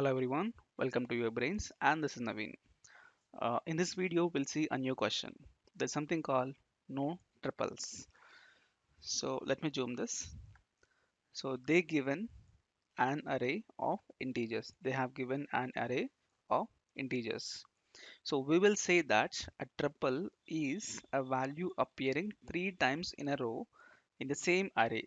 Hello everyone, welcome to UiBrains and this is Naveen. In this video, we'll see a new question. There's something called no triples. So let me zoom this. So they given an array of integers. They have given an array of integers. So we will say that a triple is a value appearing three times in a row in the same array.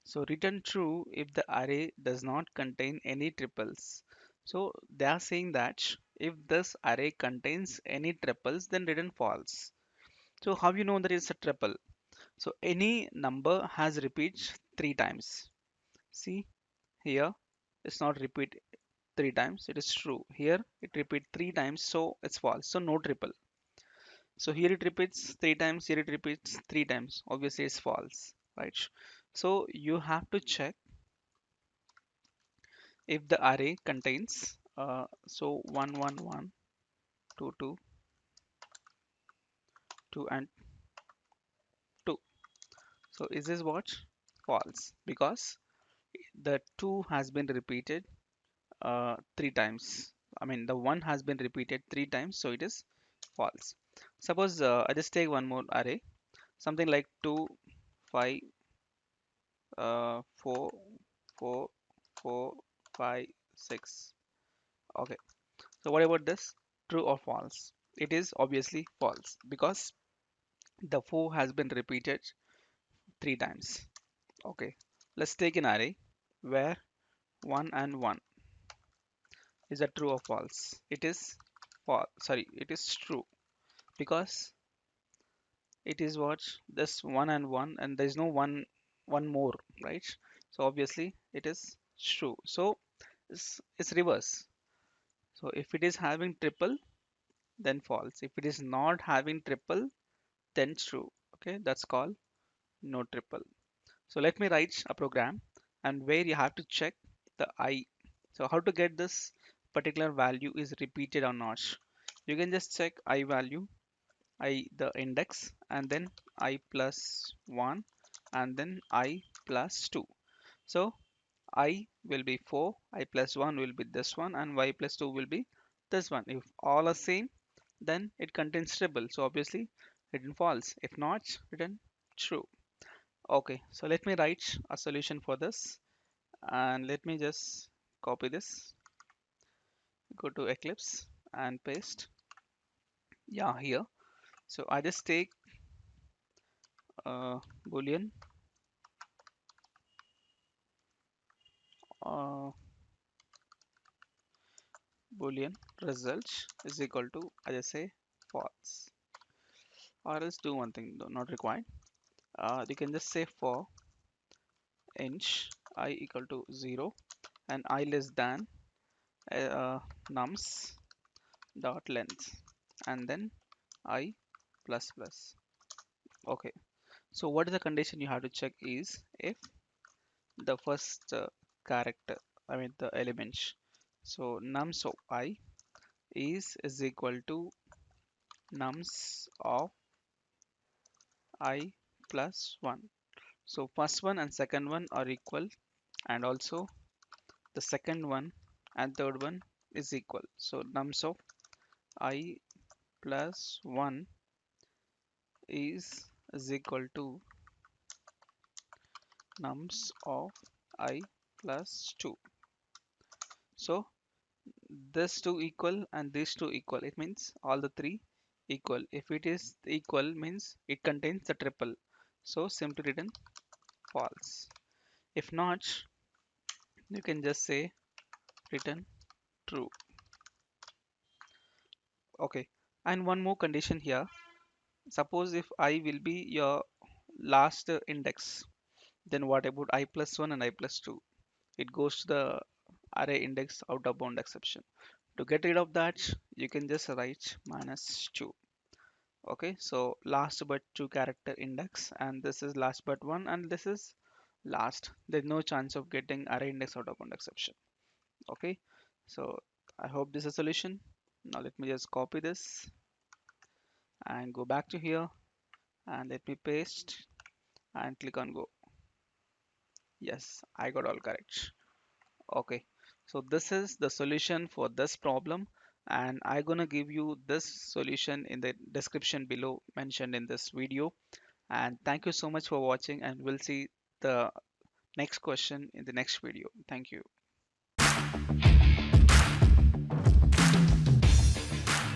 So return true if the array does not contain any triples. So they are saying that if this array contains any triples, then return false. So how you know that it's a triple? So any number has repeats three times. See here, it's not repeat three times. It is true. Here it repeat three times, so it's false. So no triple. So here it repeats three times. Here it repeats three times. Obviously it's false, right? So you have to check if the array contains so 1 1 1 2 2 2 and 2. So is this what? False, because the 2 has been repeated three times. I mean the 1 has been repeated three times, so it is false. Suppose I just take one more array, something like 2 5 4 4 4 5 6. Okay, so what about this? True or false? It is obviously false because the 4 has been repeated three times. Okay, let's take an array where 1 and 1 is a true or false. It is false. Sorry, it is true because it is what this 1 and 1 and there is no one more, right? So obviously it is true. So it's reverse. So if it is having triple, then false. If it is not having triple, then true. Okay, that's called no triple. So let me write a program and where you have to check the I. So how to get this particular value is repeated or not. You can just check I value, I the index and then I plus 1 and then I plus 2. So I will be 4, I plus 1 will be this one and y plus 2 will be this one. If all are same, then it contains triple. So obviously return false. If not, return true. Okay, so let me write a solution for this and let me just copy this, go to Eclipse and paste. Yeah, here. So I just take boolean uh, boolean result is equal to, I just say false, or else do one thing though, not required. You can just say for int I equal to 0 and I less than nums dot length and then I plus plus. Okay, so what is the condition you have to check is if the first character, I mean the element, so nums of I is equal to nums of I plus 1. So first one and second one are equal, and also the second one and third one is equal. So nums of I plus 1 is equal to nums of I plus 2. So this two equal and these two equal. It means all the three equal. If it is equal means it contains the triple. So simply written false. If not, you can just say return true. Okay. And one more condition here. Suppose if I will be your last index, then what about I plus 1 and I plus 2? It goes to the array index out of bound exception. To get rid of that, you can just write minus 2. Okay, so last but 2 character index, and this is last but 1, and this is last. There's no chance of getting array index out of bound exception. Okay, so I hope this is a solution. Now let me just copy this and go back to here and let me paste and click on go. Yes, I got all correct. Okay, So this is the solution for this problem, and I'm gonna give you this solution in the description below mentioned in this video. And thank you so much for watching, and we'll see the next question in the next video. Thank you.